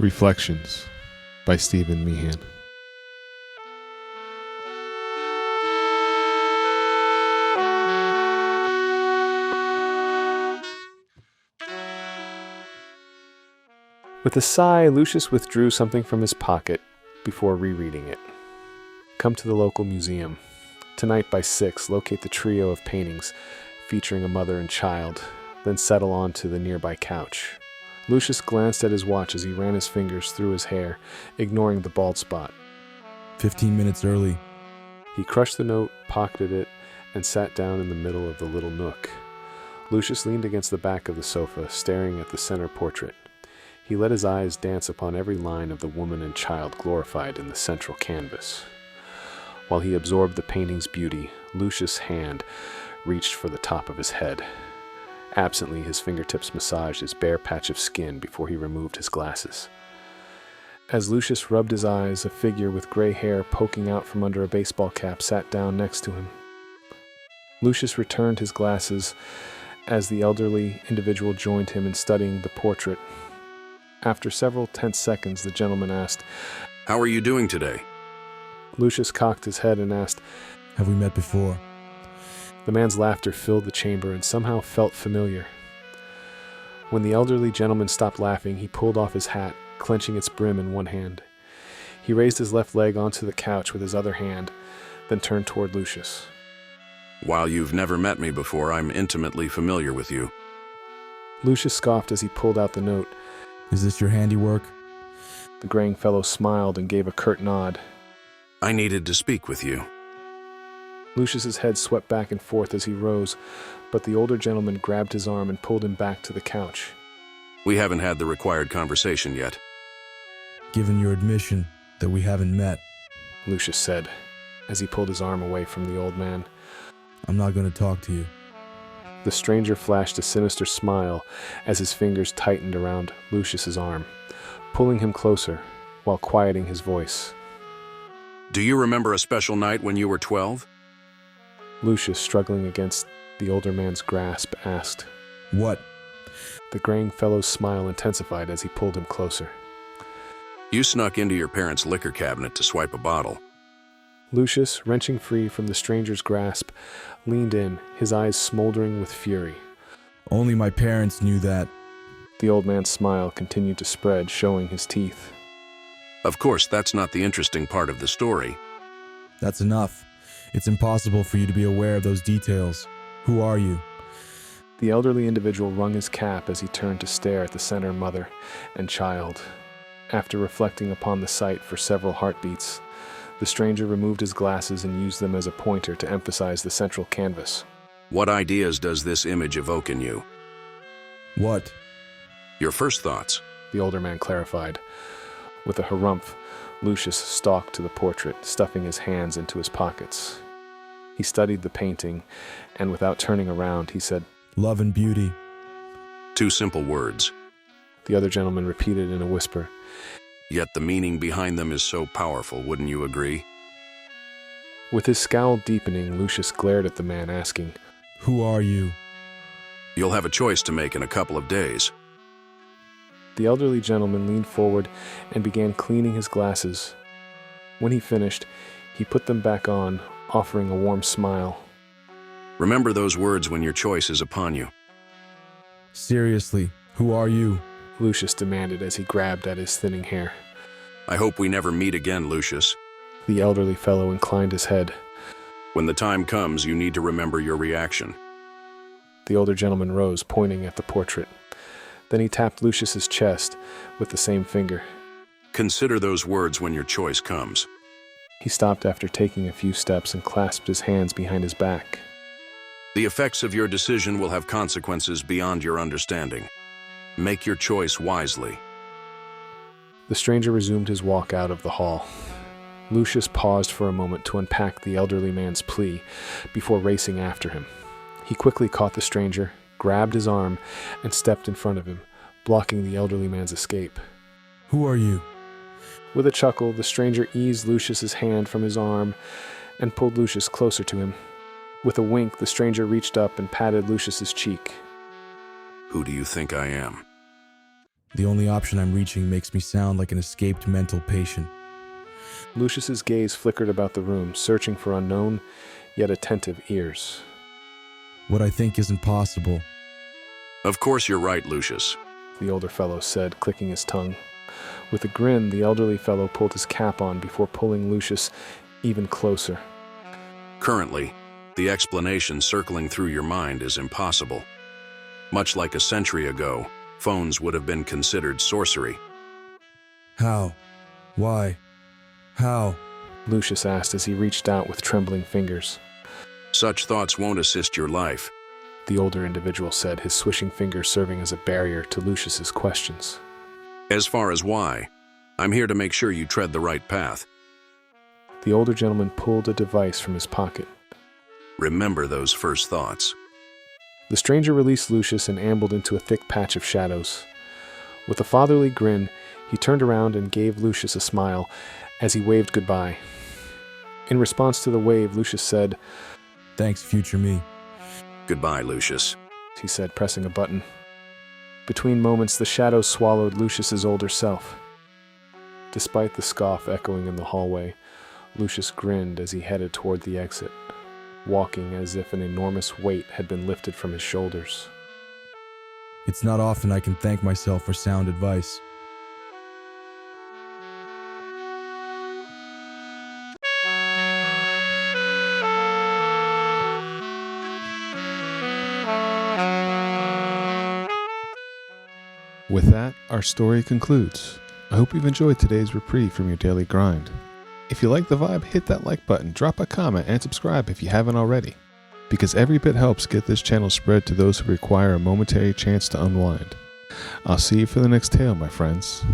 Reflections by Stephen Meehan. With a sigh, Lucious withdrew something from his pocket before rereading it. Come to the local museum. Tonight by 6, locate the trio of paintings featuring a mother and child, then settle on to the nearby couch. Lucious glanced at his watch as he ran his fingers through his hair, ignoring the bald spot. 15 minutes early. He crushed the note, pocketed it, and sat down in the middle of the little nook. Lucious leaned against the back of the sofa, staring at the center portrait. He let his eyes dance upon every line of the woman and child glorified in the central canvas. While he absorbed the painting's beauty, Lucius' hand reached for the top of his head. Absently, his fingertips massaged his bare patch of skin before he removed his glasses. As Lucius rubbed his eyes, a figure with gray hair poking out from under a baseball cap sat down next to him. Lucius returned his glasses as the elderly individual joined him in studying the portrait. After several tense seconds, the gentleman asked, "How are you doing today?" Lucius cocked his head and asked, Have we met before? The man's laughter filled the chamber and somehow felt familiar. When the elderly gentleman stopped laughing, he pulled off his hat, clenching its brim in one hand. He raised his left leg onto the couch with his other hand, then turned toward Lucius. "While you've never met me before, I'm intimately familiar with you." Lucius scoffed as he pulled out the note. Is this your handiwork? The graying fellow smiled and gave a curt nod. "I needed to speak with you." Lucius's head swept back and forth as he rose, but the older gentleman grabbed his arm and pulled him back to the couch. "We haven't had the required conversation yet." Given your admission that we haven't met, Lucius said, as he pulled his arm away from the old man. I'm not going to talk to you. The stranger flashed a sinister smile as his fingers tightened around Lucius's arm, pulling him closer while quieting his voice. "Do you remember a special night when you were 12? Lucius, struggling against the older man's grasp, asked. What? The graying fellow's smile intensified as he pulled him closer. You snuck into your parents' liquor cabinet to swipe a bottle." Lucius, wrenching free from the stranger's grasp, leaned in, his eyes smoldering with fury. Only my parents knew that. The old man's smile continued to spread, showing his teeth. "Of course, that's not the interesting part of the story." That's enough. It's impossible for you to be aware of those details. Who are you? The elderly individual wrung his cap as he turned to stare at the center mother and child. After reflecting upon the sight for several heartbeats, the stranger removed his glasses and used them as a pointer to emphasize the central canvas. "What ideas does this image evoke in you?" What? "Your first thoughts." The older man clarified. With a harumph, Lucius stalked to the portrait, stuffing his hands into his pockets. He studied the painting, and without turning around, he said, Love and beauty. "Two simple words. The other gentleman repeated in a whisper. Yet the meaning behind them is so powerful, wouldn't you agree?" With his scowl deepening, Lucius glared at the man, asking, Who are you? "You'll have a choice to make in a couple of days." The elderly gentleman leaned forward and began cleaning his glasses. When he finished, he put them back on, offering a warm smile. "Remember those words when your choice is upon you." Seriously, who are you? Lucius demanded as he grabbed at his thinning hair. "I hope we never meet again, Lucius. The elderly fellow inclined his head. When the time comes, you need to remember your reaction." The older gentleman rose, pointing at the portrait. Then he tapped Lucius's chest with the same finger. "Consider those words when your choice comes." He stopped after taking a few steps and clasped his hands behind his back. "The effects of your decision will have consequences beyond your understanding. Make your choice wisely." The stranger resumed his walk out of the hall. Lucius paused for a moment to unpack the elderly man's plea before racing after him. He quickly caught the stranger, grabbed his arm, and stepped in front of him, blocking the elderly man's escape. Who are you? With a chuckle, the stranger eased Lucius's hand from his arm and pulled Lucius closer to him. With a wink, the stranger reached up and patted Lucius's cheek. "Who do you think I am?" The only option I'm reaching makes me sound like an escaped mental patient. Lucious's gaze flickered about the room, searching for unknown, yet attentive ears. What I think isn't possible. Of course you're right, Lucious. The older fellow said, clicking his tongue. With a grin, the elderly fellow pulled his cap on before pulling Lucious even closer. Currently, the explanation circling through your mind is impossible. Much like a century ago, phones would have been considered sorcery. How? Why? How? Lucious asked as he reached out with trembling fingers. Such thoughts won't assist your life. The older individual said, his swishing fingers serving as a barrier to Lucious's questions. As far as why, I'm here to make sure you tread the right path. The older gentleman pulled a device from his pocket. Remember those first thoughts. The stranger released Lucious and ambled into a thick patch of shadows. With a fatherly grin, he turned around and gave Lucious a smile as he waved goodbye. In response to the wave, Lucious said, Thanks, future me. Goodbye, Lucious, he said, pressing a button. Between moments, the shadows swallowed Lucious's older self. Despite the scoff echoing in the hallway, Lucious grinned as he headed toward the exit, walking as if an enormous weight had been lifted from his shoulders. It's not often I can thank myself for sound advice. With that, our story concludes. I hope you've enjoyed today's reprieve from your daily grind. If you like the vibe, hit that like button, drop a comment, and subscribe if you haven't already, because every bit helps get this channel spread to those who require a momentary chance to unwind. I'll see you for the next tale, my friends.